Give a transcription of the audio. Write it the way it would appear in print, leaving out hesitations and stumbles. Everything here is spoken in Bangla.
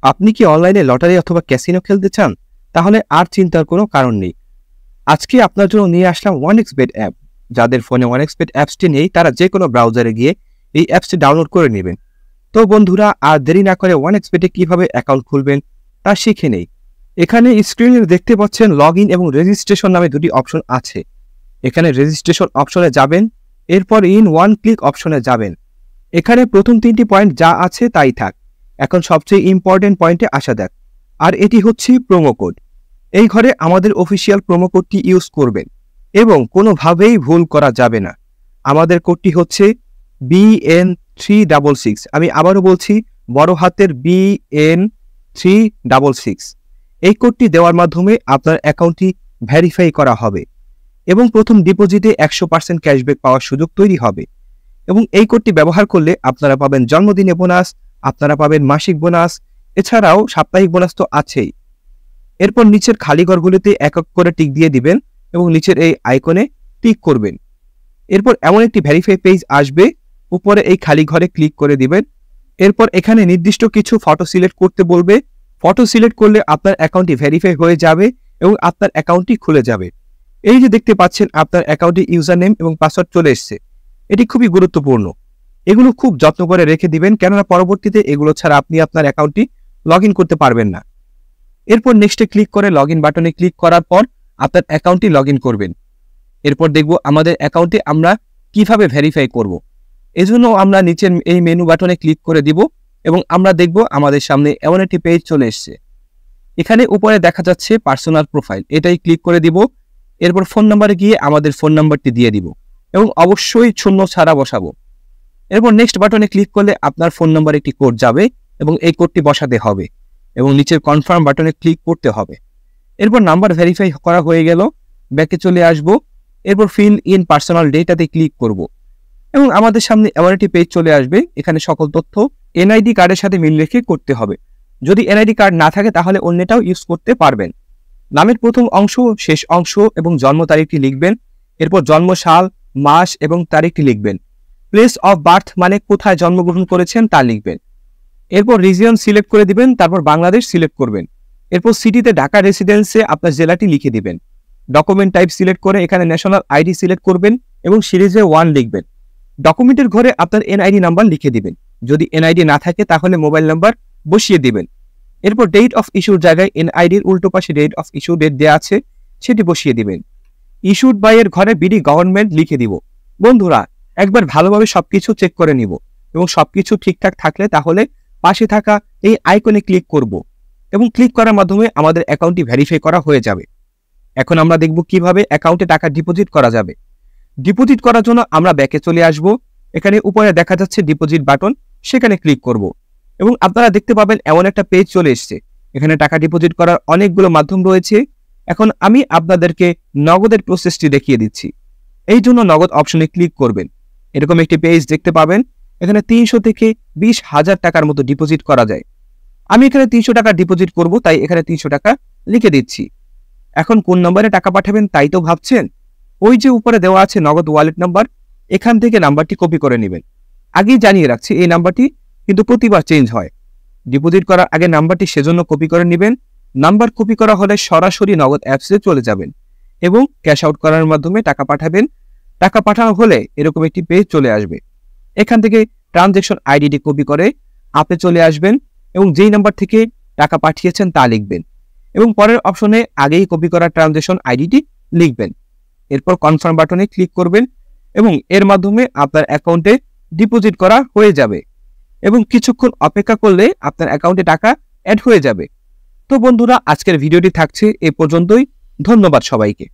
আপনি কি অনলাইনে লটারি অথবা ক্যাসিনো খেলতে চান? তাহলে আর চিন্তার কোনো কারণ নেই। আজকে আপনার জন্য নিয়ে আসলাম OneXBet অ্যাপ। যাদের ফোনে OneXBet অ্যাপসটি নেই তারা যে কোনো ব্রাউজারে গিয়ে এই অ্যাপসটি ডাউনলোড করে নেবেন। তো বন্ধুরা, আর দেরি না করে OneXBet-এ কিভাবে অ্যাকাউন্ট খুলবেন তা শিখে নেই। এখানে স্ক্রিনে দেখতে পাচ্ছেন লগইন এবং রেজিস্ট্রেশন নামে দুটি অপশন আছে। এখানে রেজিস্ট্রেশন অপশনে যাবেন, এরপর ইন ওয়ান ক্লিক অপশনে যাবেন। এখানে প্রথম 3টি পয়েন্ট যা আছে তাই থাক। এখন সবচেয়ে ইম্পর্টেন্ট পয়েন্টে আসা যাক, আর এটি হচ্ছে প্রোমো কোড। এই ঘরে আমাদের অফিসিয়াল প্রোমো কোডটি ইউজ করবেন এবং কোনোভাবেই ভুল করা যাবে না। আমাদের কোডটি হচ্ছে BN366। আমি আবারও বলছি, বড় হাতের BN366। এই কোডটি দেওয়ার মাধ্যমে আপনার অ্যাকাউন্টটি ভেরিফাই করা হবে এবং প্রথম ডিপোজিটে 100% ক্যাশব্যাক পাওয়ার সুযোগ তৈরি হবে। এবং এই কোডটি ব্যবহার করলে আপনারা পাবেন জন্মদিনে বোনাস, আপনারা পাবেন মাসিক বোনাস, এছাড়াও সাপ্তাহিক বোনাস তো আছেই। এরপর নিচের খালি ঘরগুলিতে এক এক করে টিক দিয়ে দিবেন এবং নিচের এই আইকনে ক্লিক করবেন। এরপর এমন একটি ভেরিফাই পেজ আসবে, উপরে এই খালি ঘরে ক্লিক করে দিবেন। এরপর এখানে নির্দিষ্ট কিছু ফটো সিলেক্ট করতে বলবে। ফটো সিলেক্ট করলে আপনার অ্যাকাউন্টটি ভেরিফাই হয়ে যাবে এবং আপনার অ্যাকাউন্টটি খুলে যাবে। এই যে দেখতে পাচ্ছেন আপনার অ্যাকাউন্টে ইউজার নেম এবং পাসওয়ার্ড চলে এসেছে। এটি খুবই গুরুত্বপূর্ণ। এগুলো খুব যত্ন করে রেখে দিবেন, কেননা পরবর্তীতে এগুলো ছাড়া আপনি আপনার অ্যাকাউন্টটি লগ ইন করতে পারবেন না। এরপর নেক্সটে ক্লিক করে লগ ইন বাটনে ক্লিক করার পর আপনার অ্যাকাউন্টটি লগ ইন করবেন। এরপর দেখব আমাদের অ্যাকাউন্টে আমরা কিভাবে ভেরিফাই করব। এজন্য আমরা নিচের এই মেনু বাটনে ক্লিক করে দিব এবং আমরা দেখব আমাদের সামনে এমন একটি পেজ চলে এসেছে। এখানে উপরে দেখা যাচ্ছে পার্সোনাল প্রোফাইল, এটাই ক্লিক করে দিব। এরপর ফোন নাম্বারে গিয়ে আমাদের ফোন নাম্বারটি দিয়ে দিব এবং অবশ্যই শূন্য ছাড়া বসাবো। এরপর নেক্সট বাটনে ক্লিক করলে আপনার ফোন নাম্বারে একটি কোড যাবে এবং এই কোডটি বসাতে হবে এবং নিচের কনফার্ম বাটনে ক্লিক করতে হবে। এরপর নাম্বার ভেরিফাই করা হয়ে গেল, ব্যাকে চলে আসব। এরপর ফিল ইন পার্সোনাল ডেটাতে ক্লিক করব এবং আমাদের সামনে এমন একটি পেজ চলে আসবে। এখানে সকল তথ্য এনআইডি কার্ডের সাথে মিল রেখে করতে হবে। যদি এনআইডি কার্ড না থাকে তাহলে অন্যটাও ইউজ করতে পারবেন। নামের প্রথম অংশ, শেষ অংশ এবং জন্ম তারিখটি লিখবেন। এরপর জন্ম সাল, মাস এবং তারিখটি লিখবেন। প্লেস অফ বার্থ মানে কোথায় জন্মগ্রহণ করেছেন তা লিখবেন। এরপর রিজিয়ন সিলেক্ট করে দিবেন, তারপর বাংলাদেশ সিলেক্ট করবেন। এরপর সিটিতে ঢাকা রেসিডেন্সে আপনার জেলাটি লিখে দিবেন। ডকুমেন্ট টাইপ সিলেক্ট করে এখানে ন্যাশনাল আইডি সিলেক্ট করবেন এবং সিরিজে 1 লিখবেন। ডকুমেন্টের ঘরে আপনার এনআইডি নাম্বার লিখে দিবেন। যদি এনআইডি না থাকে তাহলে মোবাইল নাম্বার বসিয়ে দিবেন। এরপর ডেট অফ ইস্যুর জায়গায় এনআইডির উল্টো পাশে ডেট অফ ইস্যু ডেট দেওয়া আছে, সেটি বসিয়ে দিবেন। ইস্যুড বাই এর ঘরে বিডি গভর্নমেন্ট লিখে দিব। বন্ধুরা, একবার ভালোভাবে সবকিছু চেক করে নিব এবং সবকিছু ঠিকঠাক থাকলে তাহলে পাশে থাকা এই আইকনে ক্লিক করব এবং ক্লিক করার মাধ্যমে আমাদের অ্যাকাউন্টটি ভেরিফাই করা হয়ে যাবে। এখন আমরা দেখব কিভাবে অ্যাকাউন্টে টাকা ডিপোজিট করা যাবে। ডিপোজিট করার জন্য আমরা ব্যাকে চলে আসব। এখানে উপরে দেখা যাচ্ছে ডিপোজিট বাটন, সেখানে ক্লিক করব এবং আপনারা দেখতে পাবেন এমন একটা পেজ চলে এসেছে। এখানে টাকা ডিপোজিট করার অনেকগুলো মাধ্যম রয়েছে। এখন আমি আপনাদেরকে নগদের প্রসেসটি দেখিয়ে দিচ্ছি। এই জন্য নগদ অপশনে ক্লিক করবেন। এরকম একটি পেজ দেখতে পাবেন। এখানে 300 থেকে 20,000 টাকার মতো ডিপোজিট করা যায়। আমি এখানে 300 টাকা ডিপোজিট করব, তাই এখানে 300 টাকা লিখে দিচ্ছি। এখন কোন নম্বরে টাকা পাঠাবেন তাই তো ভাবছেন? ওই যে উপরে দেওয়া আছে নগদ ওয়ালেট নাম্বার, এখান থেকে নাম্বারটি কপি করে নেবেন। আগেই জানিয়ে রাখছি, এই নাম্বারটি কিন্তু প্রতিবার চেঞ্জ হয়। ডিপোজিট করার আগে নাম্বারটি সেজন্য কপি করে নেবেন। নাম্বার কপি করা হলে সরাসরি নগদ অ্যাপসে চলে যাবেন এবং ক্যাশ আউট করার মাধ্যমে টাকা পাঠাবেন। টাকা পাঠানো হলে এরকম একটি পেজ চলে আসবে। এখান থেকে ট্রানজ্যাকশন আইডিটি কপি করে আপে চলে আসবেন এবং যেই নাম্বার থেকে টাকা পাঠিয়েছেন তা লিখবেন এবং পরের অপশনে আগেই কপি করা ট্রানজ্যাকশন আইডিটি লিখবেন। এরপর কনফার্ম বাটনে ক্লিক করবেন এবং এর মাধ্যমে আপনার অ্যাকাউন্টে ডিপোজিট করা হয়ে যাবে এবং কিছুক্ষণ অপেক্ষা করলে আপনার অ্যাকাউন্টে টাকা অ্যাড হয়ে যাবে। তো বন্ধুরা, আজকের ভিডিওটি থাকছে এ পর্যন্তই। ধন্যবাদ সবাইকে।